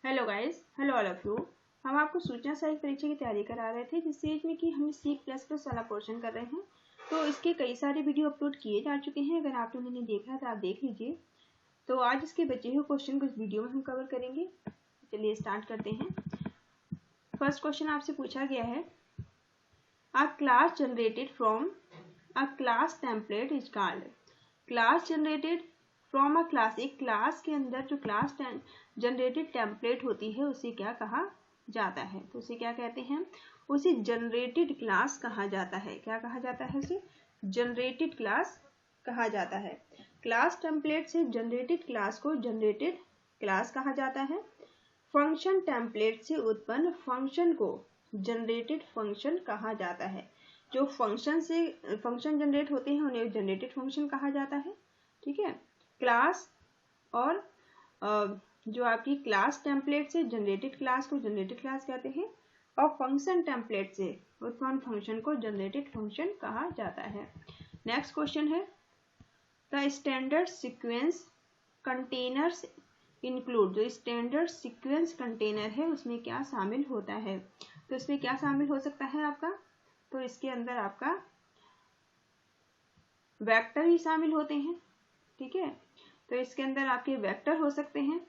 Hello guys, hello all of you. हम आपको सूचना सहायक परीक्षा की तैयारी करा रहे थे, जिस सीरीज में कि हम C++ वाला पोर्शन कर रहे हैं। तो इसके कई सारे वीडियो अपलोड किए जा चुके हैं। अगर आप लोगों ने देखा है तो आप देख लीजिए। तो आज इसके बचे हुए क्वेश्चन को इस वीडियो में हम कवर करेंगे। चलिए स्टार्ट करते हैं। फर्स्ट क्वेश्चन आपसे पूछा गया है, अ class generated from a class template is called. Class generated from a class, एक क्लास के अंदर जो क्लास जनरेटेड टेम्पलेट होती है उसे क्या कहा जाता है? तो उसे क्या कहते हैं? उसे जनरेटेड क्लास कहा जाता है। क्या कहा जाता है? उसे जनरेटेड क्लास कहा जाता है। क्लास टेम्पलेट से जनरेटेड क्लास को जनरेटेड क्लास कहा जाता है। फंक्शन टेम्पलेट से उत्पन्न फंक्शन को जनरेटेड फंक्शन कहा जाता है। जो फंक्शन जनरेट होते हैं उन्हें जनरेटेड फंक्शन कहा जाता है। ठीक है, क्लास और जो आपकी क्लास टेम्पलेट से जनरेटेड क्लास को जनरेटेड क्लास कहते हैं और फंक्शन टेम्पलेट से उत्पन्न फंक्शन को जनरेटेड फंक्शन कहा जाता है। नेक्स्ट क्वेश्चन है, the standard sequence containers include. जो स्टैंडर्ड सीक्वेंस कंटेनर है उसमें क्या शामिल होता है? तो इसमें क्या शामिल हो सकता है आपका? तो इसके अंदर आपका वेक्टर ही शामिल होते हैं। ठीक है, तो इसके अंदर आपके वेक्टर हो सकते हैं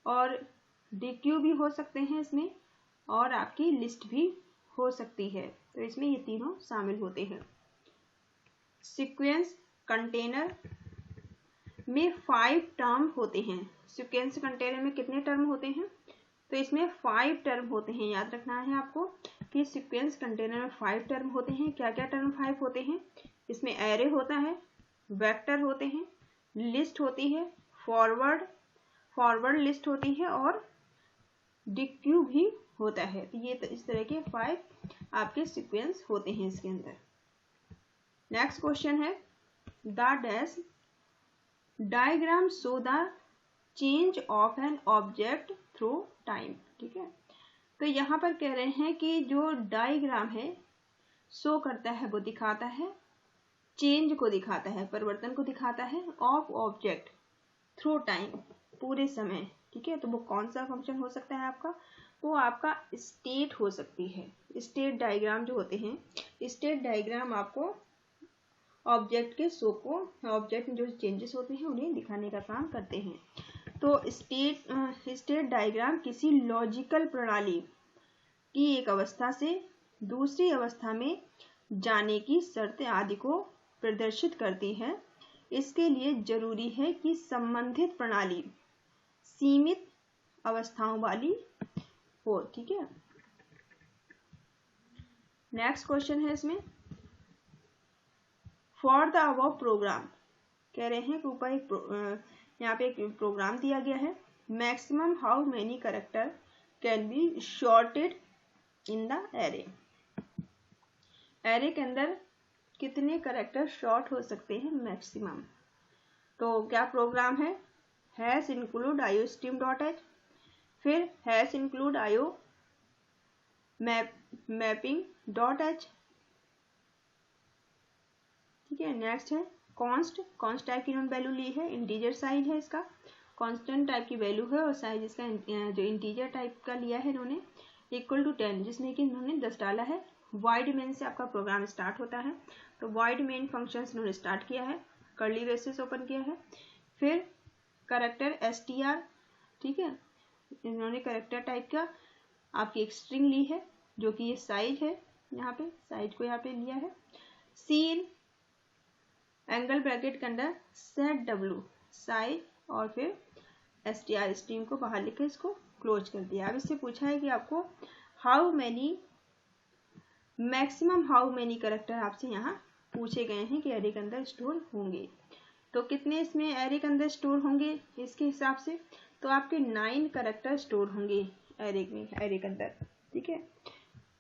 और DQ भी हो सकते हैं इसमें, और आपकी लिस्ट भी हो सकती है। तो इसमें ये तीनों शामिल होते हैं। सीक्वेंस कंटेनर में 5 टर्म होते हैं। सीक्वेंस कंटेनर में कितने टर्म होते हैं? तो इसमें 5 टर्म होते हैं। याद रखना है आपको कि सीक्वेंस कंटेनर में 5 टर्म होते हैं। क्या क्या टर्म 5 होते हैं? इसमें एरे होता है, वेक्टर होते हैं, लिस्ट होती है, फॉरवर्ड लिस्ट होती है और DQ भी होता है। तो ये इस तरह के 5 आपके सीक्वेंस होते हैं इसके अंदर। नेक्स्ट क्वेश्चन है, the dash diagram show the change of an object through time. ठीक है, तो यहाँ पर कह रहे हैं कि जो डायग्राम है शो करता है, वो दिखाता है, चेंज को दिखाता है, परिवर्तन को दिखाता है, ऑफ ऑब्जेक्ट थ्रू टाइम, पूरे समय। ठीक है, तो वो कौन सा फंक्शन हो सकता है आपका? वो आपका स्टेट हो सकती है। स्टेट डायग्राम जो होते हैं, स्टेट डायग्राम आपको ऑब्जेक्ट के शो को, ऑब्जेक्ट में जो चेंजेस होते हैं उन्हें दिखाने का काम करते हैं। तो स्टेट डायग्राम किसी लॉजिकल प्रणाली की एक अवस्था से दूसरी अवस्था में जाने की शर्त आदि को प्रदर्शित करती है। इसके लिए जरूरी है कि संबंधित प्रणाली सीमित अवस्थाओं वाली हो। ठीक है, नेक्स्ट क्वेश्चन है इसमें, फॉर द अबव प्रोग्राम। कह रहे हैं कि ऊपर यहाँ पे एक प्रोग्राम दिया गया है, maximum how many character can be shorted in the array. Array के अंदर कितने कैरेक्टर शॉर्ट हो सकते हैं? मैक्सिमम। तो क्या प्रोग्राम है? हैश इंक्लूड आयो स्ट्रीम डॉट एच, फिर हैश इंक्लूड आयो मैपिंग डॉट एच। ठीक है, नेक्स्ट है कॉन्स्ट टाइप की इन्होंने वैल्यू ली है, इंटीजर साइज है इसका, कांस्टेंट टाइप की वैल्यू है और साइज इसका जो इंटीजर टाइप का लिया है इन्होंने इक्वल टू 10, जिसमें कि इन्होंने 10 डाला है। वाइड मेन से आपका प्रोग्राम स्टार्ट होता है। तो वाइड मेन फंक्शन इन्होंने स्टार्ट किया है, कर्ली ब्रेसेस ओपन किया है, फिर करेक्टर str। ठीक है, इन्होंने करेक्टर टाइप का आपकी एक स्ट्रिंग ली है जो कि ये साइज है, यहाँ पे साइज को यहाँ पे लिया है। सीन एंगल ब्रैकेट के अंदर सेट w साइज और फिर str स्ट्रीम को बाहर लिखे इसको क्लोज कर दिया। अब इससे पूछा है कि आपको मैक्सिमम हाउ मेनी कैरेक्टर आपसे यहाँ पूछे गए हैं कि एरे के अंदर स्टोर होंगे। तो कितने इसमें एरे के अंदर स्टोर होंगे इसके हिसाब से? तो आपके 9 कैरेक्टर स्टोर होंगे एरे के अंदर। ठीक है,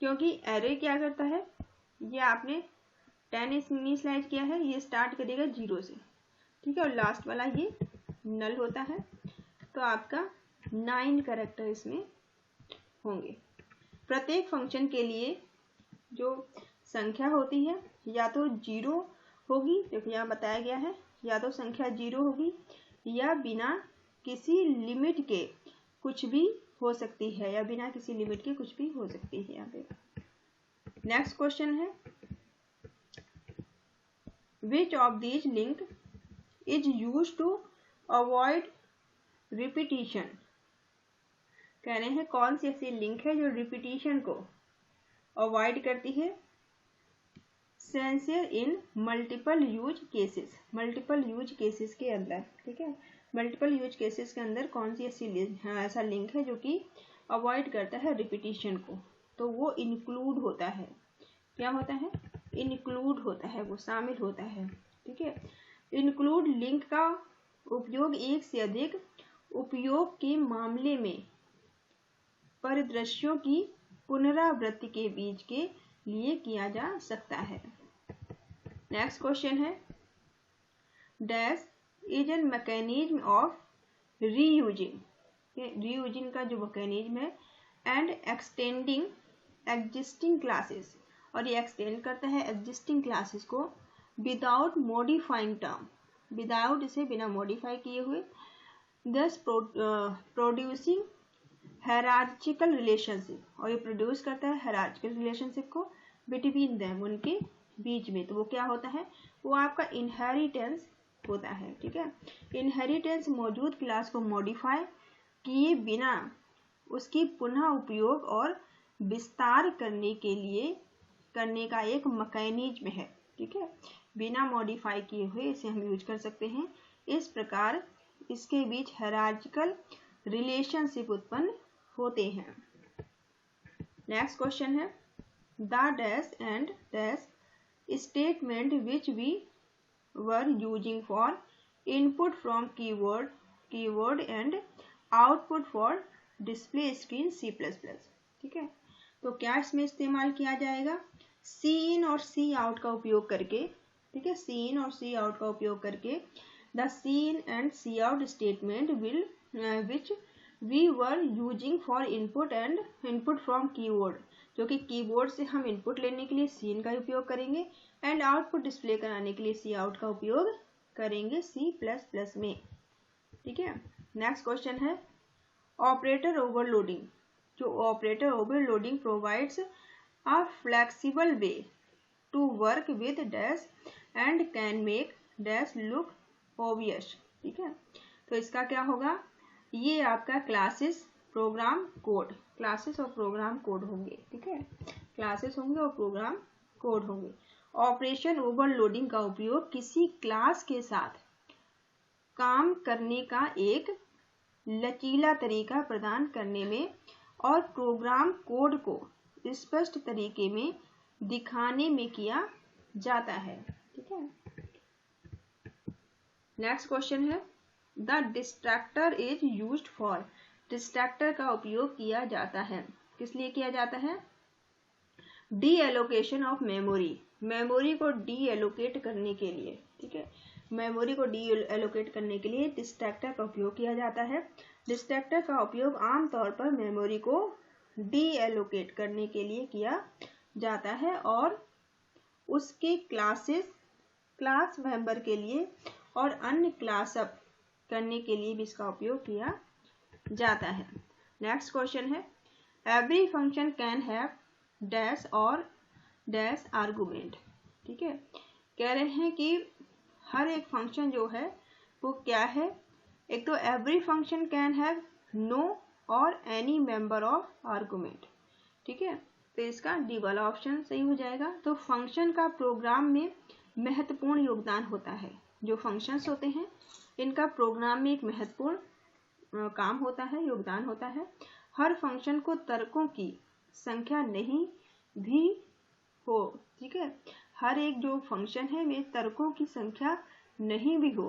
क्योंकि एरे क्या करता है, ये आपने 10 इनिशियलाइज किया है, ये स्टार्ट करेगा 0 से। ठीक है, और लास्ट वाला ये नल होता है। तो आपका 9 कैरेक्टर इसमें होंगे। प्रत्येक फंक्शन के लिए जो संख्या होती है या तो 0 होगी, देखो यहाँ बताया गया है, या तो संख्या 0 होगी या बिना किसी लिमिट के कुछ भी हो सकती है या बिना किसी लिमिट के कुछ भी हो सकती है यहाँ पे। नेक्स्ट क्वेश्चन है which of these link is used to avoid repetition. कह रहे हैं कौन सी ऐसी लिंक है जो रिपीटिशन को अवॉइड करती है। सेंसियर in multiple use cases, multiple use cases के अंदर, ठीक है, मल्टीपल यूज केसेस के अंदर कौन सी ऐसा लिंक है जो कि अवॉइड करता है रिपीटिशन को। तो वो इंक्लूड होता है। क्या होता है? इंक्लूड होता है, वो शामिल होता है, ठीक है। इंक्लूड लिंक का उपयोग एक से अधिक उपयोग के मामले में परिदृश्यों की पुनरावृत्ति के बीच के लिए किया जा सकता है। नेक्स्ट क्वेश्चन है dash is an mechanism of reusing, reusing का जो मैकेनिज्म है एंड एक्सटेंडिंग एग्जिस्टिंग क्लासेस, और ये एक्सटेंड करता है एग्जिस्टिंग क्लासेस को विदाउट मॉडिफाइंग टर्म, विदाउट इसे बिना मॉडिफाई किए हुए, दस प्रोड्यूसिंग हायरार्चिकल रिलेशनशिप, और ये प्रोड्यूस करता है हायरार्चिकल रिलेशनशिप को बिटवीन देम, उनके बीच में। तो वो क्या होता है? वो आपका इनहेरिटेंस होता है, ठीक है। इनहेरिटेंस मौजूद क्लास को मॉडिफाई किए बिना उसकी पुनः उपयोग और विस्तार करने का एक मैकेनिज्म है, ठीक है। बिना मॉडिफाई किए हुए इसे हम यूज कर सकते हैं। इस प्रकार इसके बीच हायरार्चिकल रिलेशनशिप उत्पन्न होते हैं। नेक्स्ट क्वेश्चन है the dash and dash statement which we were using for input from keyword and output for display screen C++, ठीक है। तो क्या इसमें इस्तेमाल किया जाएगा? सी इन और सी आउट का उपयोग करके, ठीक है, सी इन और सी आउट का उपयोग करके the C in and C out statement which we were using for input and input from keyword, जो कि कीबोर्ड से हम इनपुट लेने के लिए सी इन का उपयोग करेंगे एंड आउटपुट डिस्प्ले कराने के लिए सी आउट का उपयोग करेंगे C++ में, ठीक है। नेक्स्ट क्वेश्चन है ऑपरेटर ओवरलोडिंग। जो operator overloading provides a flexible way to work with dash and can make dash look obvious, ठीक है। तो इसका क्या होगा? ये आपका क्लासेस प्रोग्राम कोड, क्लासेस और प्रोग्राम कोड होंगे, ठीक है, क्लासेस होंगे और प्रोग्राम कोड होंगे। ऑपरेशन ओवरलोडिंग का उपयोग किसी क्लास के साथ काम करने का एक लचीला तरीका प्रदान करने में और प्रोग्राम कोड को स्पष्ट तरीके में दिखाने में किया जाता है, ठीक है। नेक्स्ट क्वेश्चन है the distractor is used for. Distractor का उपयोग किया जाता है, किस लिए किया जाता है? D allocation of memory, memory को डी एलोकेट करने के लिए, ठीक है, मेमोरी को डी एलोकेट करने के लिए डिस्ट्रैक्टर का उपयोग किया जाता है। डिस्ट्रैक्टर का उपयोग आमतौर पर मेमोरी को डी एलोकेट करने के लिए किया जाता है और उसके क्लास मेंबर के लिए और अन्य क्लास अप करने के लिए भी इसका उपयोग किया जाता है। नेक्स्ट क्वेश्चन है every function can have dash और डैश आर्गुमेंट, ठीक है। कह रहे हैं कि हर एक फंक्शन जो है वो क्या है? एक तो every function can have no or any member of argument, ठीक है। तो इसका डी वाला ऑप्शन सही हो जाएगा। तो फंक्शन का प्रोग्राम में महत्वपूर्ण योगदान होता है। जो फंक्शंस होते हैं इनका प्रोग्राम में एक महत्वपूर्ण काम होता है, योगदान होता है। हर फंक्शन को तर्कों की संख्या नहीं भी हो, ठीक है, हर एक जो फंक्शन है में तर्कों की संख्या नहीं भी हो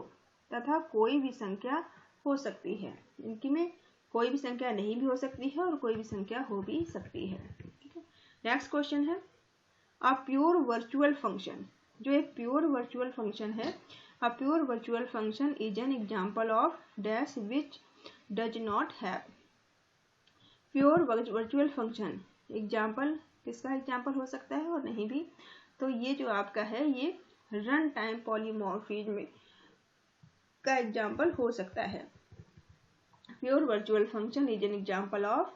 तथा कोई भी संख्या हो सकती है। इनकी में कोई भी संख्या नहीं भी हो सकती है और कोई भी संख्या हो भी सकती है, ठीक है। नेक्स्ट क्वेश्चन है अ प्योर वर्चुअल फंक्शन। जो एक प्योर वर्चुअल फंक्शन है, a pure virtual function is an example of dash which does not have. Pure virtual function example किसका एग्जाम्पल हो सकता है और नहीं भी? तो ये जो आपका है ये रन टाइम पॉलीमॉर्फिज्म का एग्जाम्पल हो सकता है। Pure virtual function is an example of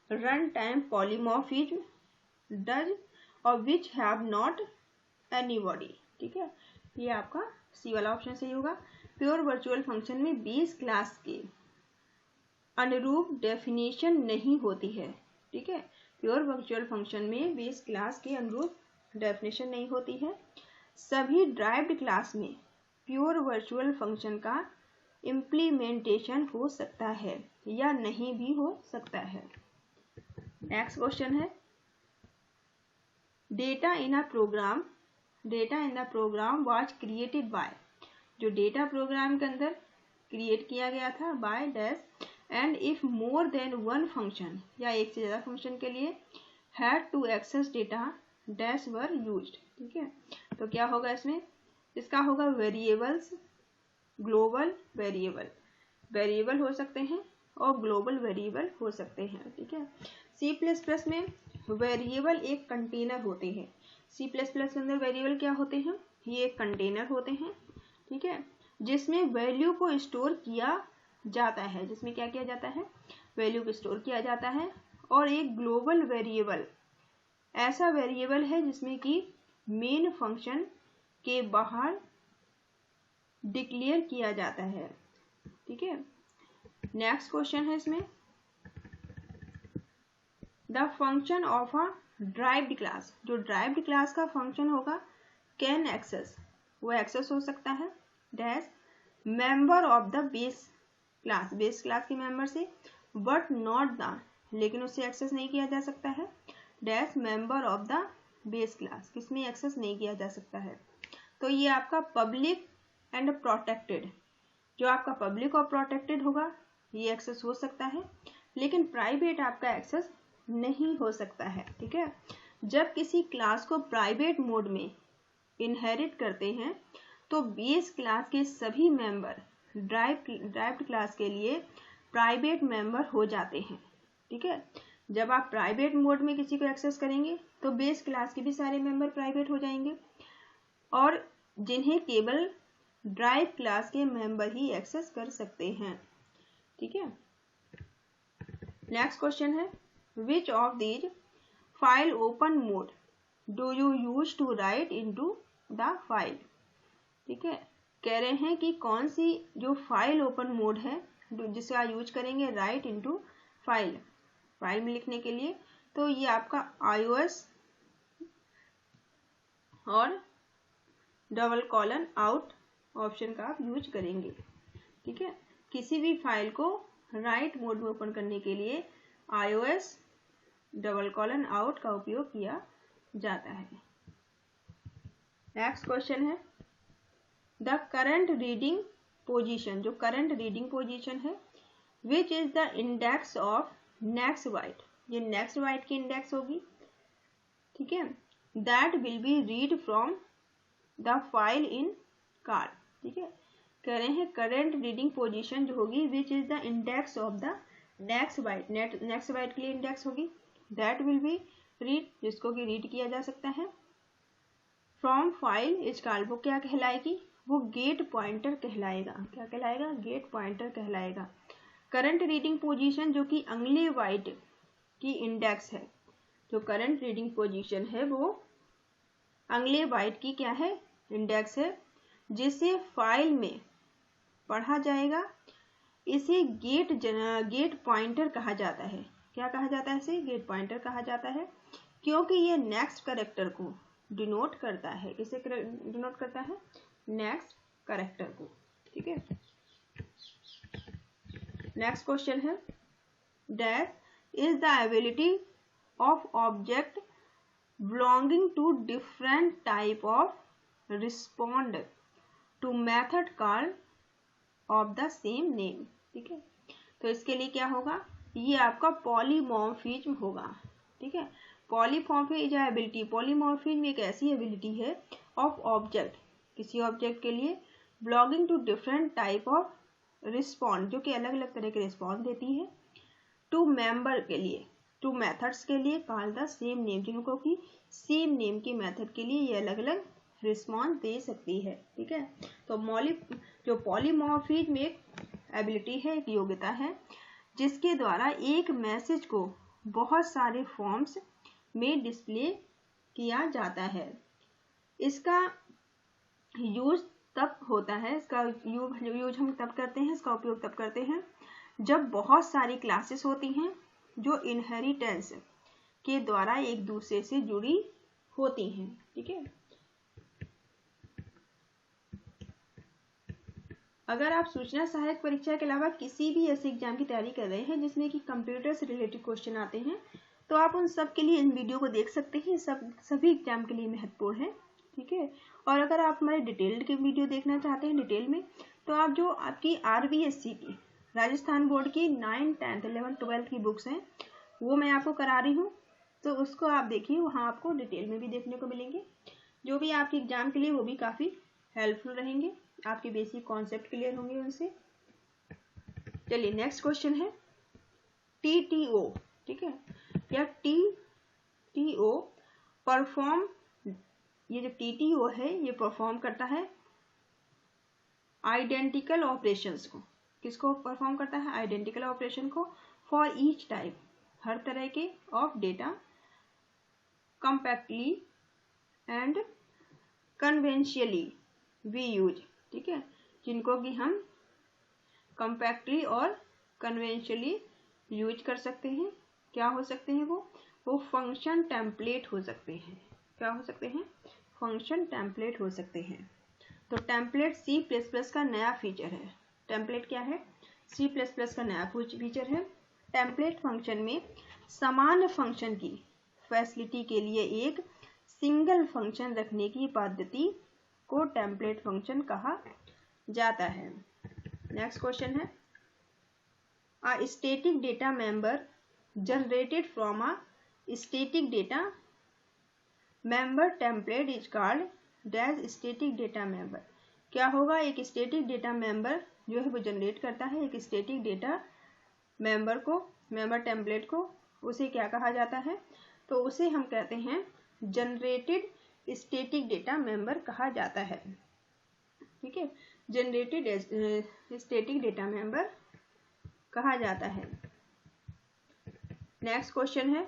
run time polymorphism does और which have not any body. ठीक है, ये आपका सी वाला ऑप्शन सही होगा। प्योर वर्चुअल फंक्शन में बेस क्लास के अनुरूप डेफिनेशन नहीं होती है। ठीक है, प्योर वर्चुअल फंक्शन में बेस क्लास के अनुरूप डेफिनेशन नहीं होती है। सभी ड्राइव्ड क्लास में प्योर वर्चुअल फंक्शन का इम्प्लीमेंटेशन हो सकता है या नहीं भी हो सकता है। नेक्स्ट क्वेश्चन है data in the program was created by, जो डेटा प्रोग्राम के अंदर क्रिएट किया गया था by dash and if more than one function, या एक से ज़्यादा फंक्शन के लिए had to access data dash were used. ठीक है, तो क्या होगा इसमें, इसका होगा वेरिएबल्स, ग्लोबल वेरिएबल हो सकते हैं और ग्लोबल वेरिएबल हो सकते हैं। ठीक है, C++ में वेरिएबल एक कंटेनर होते हैं। C++ के अंदर वेरिएबल क्या होते हैं, ये एक कंटेनर होते हैं। ठीक है, जिसमें वैल्यू को स्टोर किया जाता है, जिसमें क्या किया जाता है, वैल्यू को स्टोर किया जाता है। और एक ग्लोबल वेरिएबल ऐसा वेरिएबल है जिसमें कि मेन फंक्शन के बाहर डिक्लेयर किया जाता है। ठीक है, नेक्स्ट क्वेश्चन है इसमें the function of a derived class, जो ड्राइव्ड क्लास का फंक्शन होगा कैन एक्सेस, वो एक्सेस हो सकता है dash member of the base class के मेंबर से, बट नॉट द, लेकिन उससे एक्सेस नहीं किया जा सकता है dash member of the base class, किसमें एक्सेस नहीं किया जा सकता है। तो ये आपका पब्लिक एंड प्रोटेक्टेड, जो आपका पब्लिक और प्रोटेक्टेड होगा ये एक्सेस हो सकता है, लेकिन प्राइवेट आपका एक्सेस नहीं हो सकता है। ठीक है, जब किसी क्लास को प्राइवेट मोड में इनहेरिट करते हैं तो बेस क्लास के सभी मेंबर ड्राइव्ड क्लास के लिए प्राइवेट मेंबर हो जाते हैं। ठीक है, जब आप प्राइवेट मोड में किसी को एक्सेस करेंगे तो बेस क्लास के भी सारे मेंबर प्राइवेट हो जाएंगे और जिन्हें केवल ड्राइव क्लास के मेंबर ही एक्सेस कर सकते हैं। ठीक है, नेक्स्ट क्वेश्चन है which of these file open mode do you use to write into the file. ठीक है, कह रहे हैं कि कौन सी जो फाइल ओपन मोड है जिसे आप यूज करेंगे राइट इनटू फाइल में लिखने के लिए, तो ये आपका iOS और :out ऑप्शन का आप यूज करेंगे। ठीक है, किसी भी फाइल को राइट मोड में ओपन करने के लिए iOS :out का उपयोग किया जाता है। नेक्स्ट क्वेश्चन है द करंट रीडिंग पोजीशन, जो करंट रीडिंग पोजीशन है which is the index of next byte, ये नेक्स्ट बाइट की इंडेक्स होगी। ठीक है, that will be read from the file in car. ठीक है, कह रहे हैं करंट रीडिंग पोजीशन जो होगी which is the index of the next byte, next byte के लिए इंडेक्स होगी दैट विल बी रीड, जिसको कि रीड किया जा सकता है फ्रॉम फाइल इज कॉल्ड, वो क्या कहलाएगी, वो गेट पॉइंटर कहलाएगा। क्या कहलाएगा, गेट पॉइंटर कहलाएगा। करंट रीडिंग पोजीशन जो कि अगले बाइट की इंडेक्स है, जो करंट रीडिंग पोजीशन है वो अगले बाइट की क्या है, इंडेक्स है, जिसे फाइल में पढ़ा जाएगा। इसे गेट पॉइंटर कहा जाता है। क्या कहा जाता है, इसे गेट पॉइंटर कहा जाता है क्योंकि ये नेक्स्ट कैरेक्टर को डिनोट करता है। किसे डिनोट करता है, नेक्स्ट कैरेक्टर को। ठीक है, नेक्स्ट क्वेश्चन है dash is the ability of object belonging to different type of respond to method called of the same name. ठीक है, तो इसके लिए क्या होगा, ये आपका पॉलीमॉर्फिज्म होगा। ठीक है, पॉलीमॉर्फिज्म एबिलिटी, पॉलीमॉर्फिज्म एक ऐसी एबिलिटी है ऑफ ऑब्जेक्ट, किसी ऑब्जेक्ट के लिए belonging to different type of respond, जो कि अलग अलग तरह के रिस्पॉन्स देती है, टू मेंबर के लिए, टू मेथड्स के लिए, कॉल्ड द सेम नेम, जिनको कि सेम नेम की मेथड के लिए ये अलग अलग रिस्पॉन्स दे सकती है। ठीक है, तो जो पॉलीमॉर्फिज्म एक एबिलिटी है, एक योग्यता है, जिसके द्वारा एक मैसेज को बहुत सारे फॉर्म्स में डिस्प्ले किया जाता है। इसका यूज तब होता है, इसका यूज हम तब करते हैं, इसका उपयोग तब करते हैं जब बहुत सारी क्लासेस होती हैं जो इनहेरिटेंस के द्वारा एक दूसरे से जुड़ी होती हैं। ठीक है, अगर आप सूचना सहायक परीक्षा के अलावा किसी भी ऐसे एग्जाम की तैयारी कर रहे हैं जिसमें कि कंप्यूटर से रिलेटेड क्वेश्चन आते हैं, तो आप उन सब के लिए इन वीडियो को देख सकते हैं। सभी एग्जाम के लिए महत्वपूर्ण है। ठीक है, और अगर आप हमारे डिटेल्ड के वीडियो देखना चाहते हैं डिटेल में, तो आप जो आपकी RBSC की राजस्थान बोर्ड की 9th, 10th, 11th, 12th की बुक्स हैं वो मैं आपको करा रही हूँ, तो उसको आप देखिए, वहाँ आपको डिटेल में भी देखने को मिलेंगे। जो भी आपके एग्जाम के लिए वो भी काफ़ी हेल्पफुल रहेंगे, आपके बेसिक कॉन्सेप्ट क्लियर होंगे उनसे। चलिए नेक्स्ट क्वेश्चन है TTO। ठीक है, या TTO परफॉर्म, ये जो TTO है ये परफॉर्म करता है आइडेंटिकल ऑपरेशंस को। किसको परफॉर्म करता है? आइडेंटिकल ऑपरेशन को। फॉर ईच टाइप, हर तरह के, of data compactly and conventionally we use. ठीक है, जिनको कि हम कंपैक्टली और कन्वेंशियली यूज कर सकते हैं। क्या हो सकते हैं वो फंक्शन टेम्पलेट हो सकते हैं। क्या हो सकते हैं? फंक्शन टेम्पलेट हो सकते हैं। तो टेम्पलेट C++ का नया फीचर है। टेम्पलेट क्या है? C++ का नया फीचर है। टेम्पलेट फंक्शन में समान फंक्शन की फैसिलिटी के लिए एक सिंगल फंक्शन रखने की पद्धति को टेम्पलेट फंक्शन कहा जाता है। नेक्स्ट क्वेश्चन है A static data member generated from a static data member template is called dash static data member। क्या होगा? एक स्टैटिक डेटा मेंबर जो है वो जनरेट करता है एक स्टैटिक डेटा मेंबर को, मेंबर टेम्पलेट को, उसे क्या कहा जाता है? तो उसे हम कहते हैं जनरेटेड स्टैटिक डेटा मेंबर कहा जाता है। ठीक है, जनरेटेड स्टैटिक डेटा मेंबर कहा जाता है। नेक्स्ट क्वेश्चन है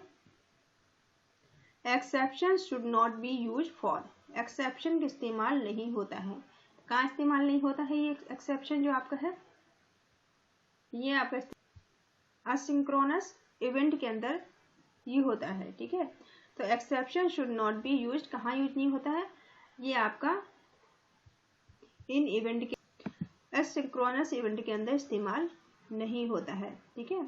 exception should not be use for. Exception का इस्तेमाल नहीं होता है। कहाँ इस्तेमाल नहीं होता है ये एक्सेप्शन जो आपका है? ये आपका असिंक्रोनस इवेंट के अंदर ये होता है। ठीक है, तो exception should not be use कहाँ यूज नहीं होता है? ये आपका इन इवेंट के असिंक्रोनस इवेंट के अंदर इस्तेमाल नहीं होता है। ठीक है,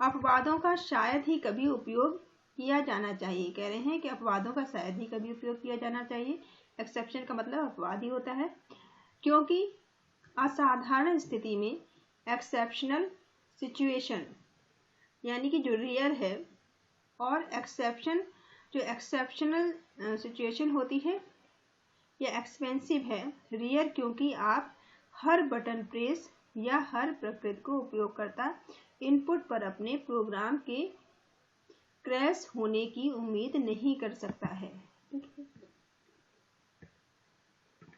अपवादों का शायद ही कभी उपयोग किया जाना चाहिए। कह रहे हैं कि अपवादों का शायद ही कभी उपयोग किया जाना चाहिए। एक्सेप्शन का मतलब अपवाद ही होता है, क्योंकि असाधारण स्थिति में एक्सेप्शनल सिचुएशन यानी कि जो रेयर है, और एक्सेप्शन जो एक्सेप्शनल सिचुएशन होती है या एक्सपेंसिव है। रेयर क्योंकि आप हर बटन प्रेस या हर प्रकृति को उपयोगकर्ता इनपुट पर अपने प्रोग्राम के क्रैश होने की उम्मीद नहीं कर सकता है।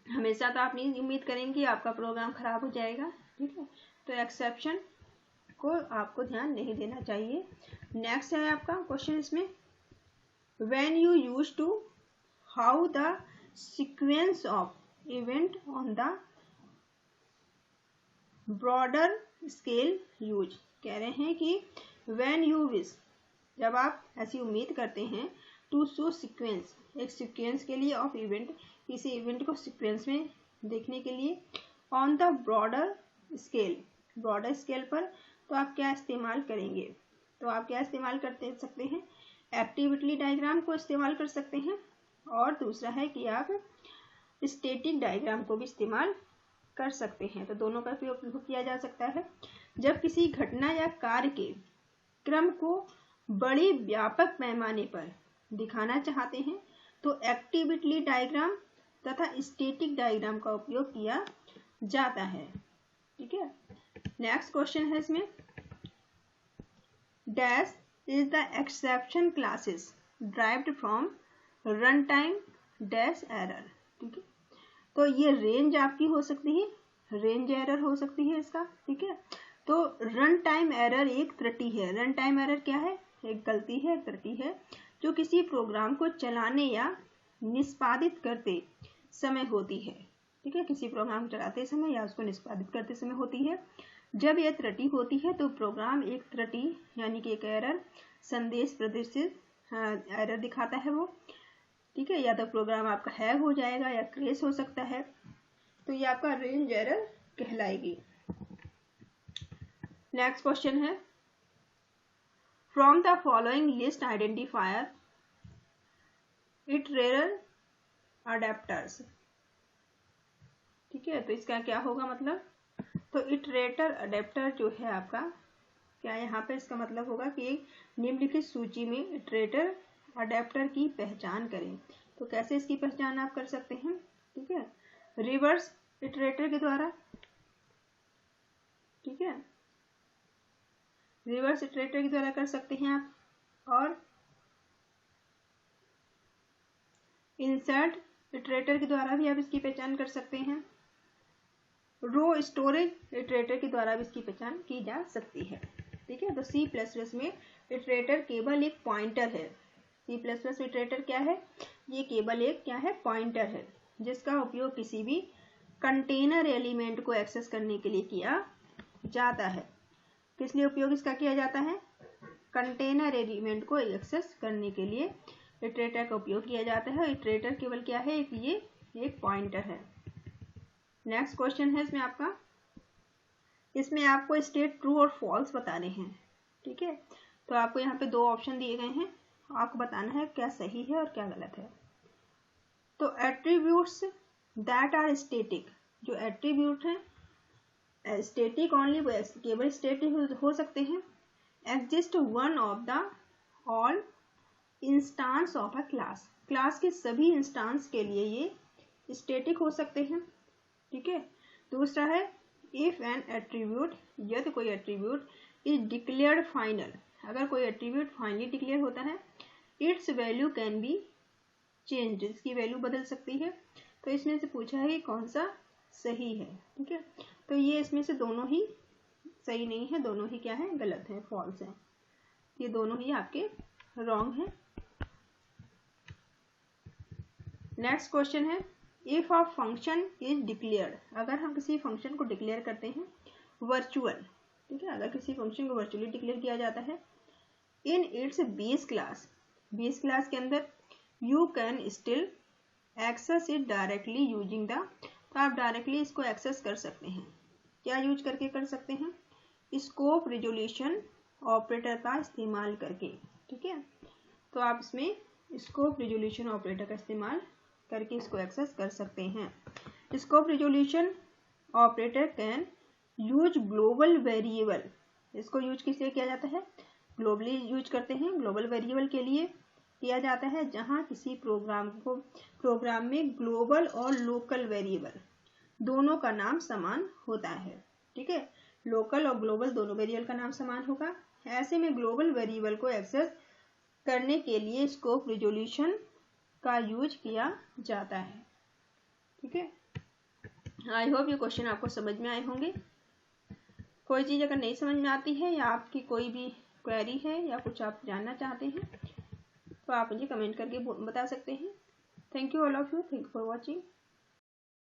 हमेशा तो आप नहीं उम्मीद करेंगे कि आपका प्रोग्राम खराब हो जाएगा। ठीक है, तो एक्सेप्शन को आपको ध्यान नहीं देना चाहिए। नेक्स्ट है आपका क्वेश्चन इसमें when you use to how the sequence of event on the broader scale use. कह रहे हैं कि व्हेन यू विश, जब आप ऐसी उम्मीद करते हैं, टू शो सीक्वेंस, एक सीक्वेंस के लिए ऑफ इवेंट, किसी इवेंट को सीक्वेंस में देखने के लिए, on the broader scale, broader scale पर, तो आप क्या इस्तेमाल करेंगे? तो आप क्या इस्तेमाल करते सकते हैं? एक्टिविटी डायग्राम को इस्तेमाल कर सकते हैं, और दूसरा है कि आप स्टैटिक डायग्राम को भी इस्तेमाल कर सकते हैं। तो दोनों का उपयोग किया जा सकता है। जब किसी घटना या कार्य के क्रम को बड़े व्यापक पैमाने पर दिखाना चाहते हैं तो एक्टिविटी डायग्राम तथा स्टैटिक डायग्राम का उपयोग किया जाता है। ठीक है, नेक्स्ट क्वेश्चन है इसमें dash is the exception classes derived from run time dash error. ठीक है, तो ये रेंज आपकी हो सकती है रेंज एरर हो सकती है इसका, ठीक है। तो रन टाइम एरर एक त्रुटि है। रन टाइम एरर क्या है? एक गलती है, एक त्रुटि है जो किसी प्रोग्राम को चलाने या निष्पादित करते समय होती है, ठीक है। किसी प्रोग्राम चलाते समय या उसको निष्पादित करते समय होती है। जब यह त्रुटि होती है तो प्रोग्राम एक त्रुटि यानी कि एक एरर संदेश प्रदर्शित एरर दिखाता है वो, ठीक है। या तो प्रोग्राम आपका हैंग हो जाएगा या क्रैश हो सकता है, तो ये आपका रेंज एरर कहलाएगी। नेक्स्ट क्वेश्चन है, from the following list identifier iterator adapters, ठीक है। तो इसका क्या होगा मतलब, तो इटरेटर अडेप्टर जो है आपका, क्या यहाँ पे इसका मतलब होगा कि निम्नलिखित सूची में इटरेटर अडेप्टर की पहचान करें। तो कैसे इसकी पहचान आप कर सकते हैं, ठीक है। रिवर्स इटरेटर के द्वारा, ठीक है, रिवर्स इटरेटर के द्वारा कर सकते हैं आप, और इंसर्ट इटरेटर के द्वारा भी आप इसकी पहचान कर सकते हैं। रो स्टोरेज इटरेटर के द्वारा भी इसकी पहचान की जा सकती है, ठीक है। तो C++ में इटरेटर केवल एक पॉइंटर है। C++ इटरेटर क्या है? ये केवल एक क्या है? पॉइंटर है, जिसका उपयोग किसी भी कंटेनर एलिमेंट को एक्सेस करने के लिए किया जाता है। किस लिए उपयोग इसका किया जाता है? कंटेनर एलिमेंट को एक्सेस करने के लिए इटरेटर का उपयोग किया जाता है। इटरेटर केवल क्या है? ये एक पॉइंटर है। नेक्स्ट क्वेश्चन है इसमें आपका, इसमें आपको स्टेट ट्रू और फॉल्स बताने हैं, ठीक है। तो आपको यहाँ पे दो ऑप्शन दिए गए हैं, आपको बताना है क्या सही है और क्या गलत है। तो एट्रीब्यूट्स दैट आर स्टैटिक, जो एट्रीब्यूट है स्टैटिक ओनली, वो केवल स्टैटिक हो सकते हैं। Exist one of the all instance of a class, class के सभी इंस्टांस के लिए ये स्टैटिक हो सकते हैं, ठीक है। दूसरा है इफ एन एट्रीब्यूट, यदि कोई एट्रीब्यूट इज डिक्लेयर्ड फाइनल, अगर कोई एट्रीब्यूट फाइनली डिक्लेयर होता है, it's value can be change, इसकी वैल्यू बदल सकती है। तो इसमें से पूछा है कि कौन सा सही है, ठीक है। तो ये इसमें से दोनों ही सही नहीं है, दोनों ही क्या है? गलत है, फॉल्स है। ये दोनों ही आपके रॉन्ग है। नेक्स्ट क्वेश्चन है, if a function is declared, अगर हम किसी फंक्शन को डिक्लेयर करते हैं वर्चुअल, ठीक है, अगर किसी फंक्शन को वर्चुअली डिक्लेयर किया जाता है in its base class, base class के अंदर, you can still access it directly using the, तो आप डायरेक्टली इसको एक्सेस कर सकते हैं। क्या यूज करके कर सकते हैं? स्कोप रिजोल्यूशन ऑपरेटर का इस्तेमाल करके, ठीक है। तो आप इसमें स्कोप रिजोल्यूशन ऑपरेटर का इस्तेमाल करके इसको एक्सेस कर सकते हैं। Scope resolution operator can use global variable, इसको यूज किस लिए किया जाता है? ग्लोबली यूज करते हैं, ग्लोबल वेरिएबल के लिए किया जाता है, जहां किसी प्रोग्राम में ग्लोबल और लोकल वेरिएबल दोनों का नाम समान होता है, ठीक है। लोकल और ग्लोबल दोनों वेरिएबल का नाम समान होगा। ऐसे में ग्लोबल वेरिएबल को एक्सेस करने के लिए स्कोप रिजोल्यूशन का यूज किया जाता है, ठीक है। आई होप ये क्वेश्चन आपको समझ में आए होंगे। कोई चीज़ अगर नहीं समझ में आती है या आपकी कोई भी क्वेरी है या कुछ आप जानना चाहते हैं तो आप मुझे कमेंट करके बता सकते हैं। Thank you all of you, thank you for watching.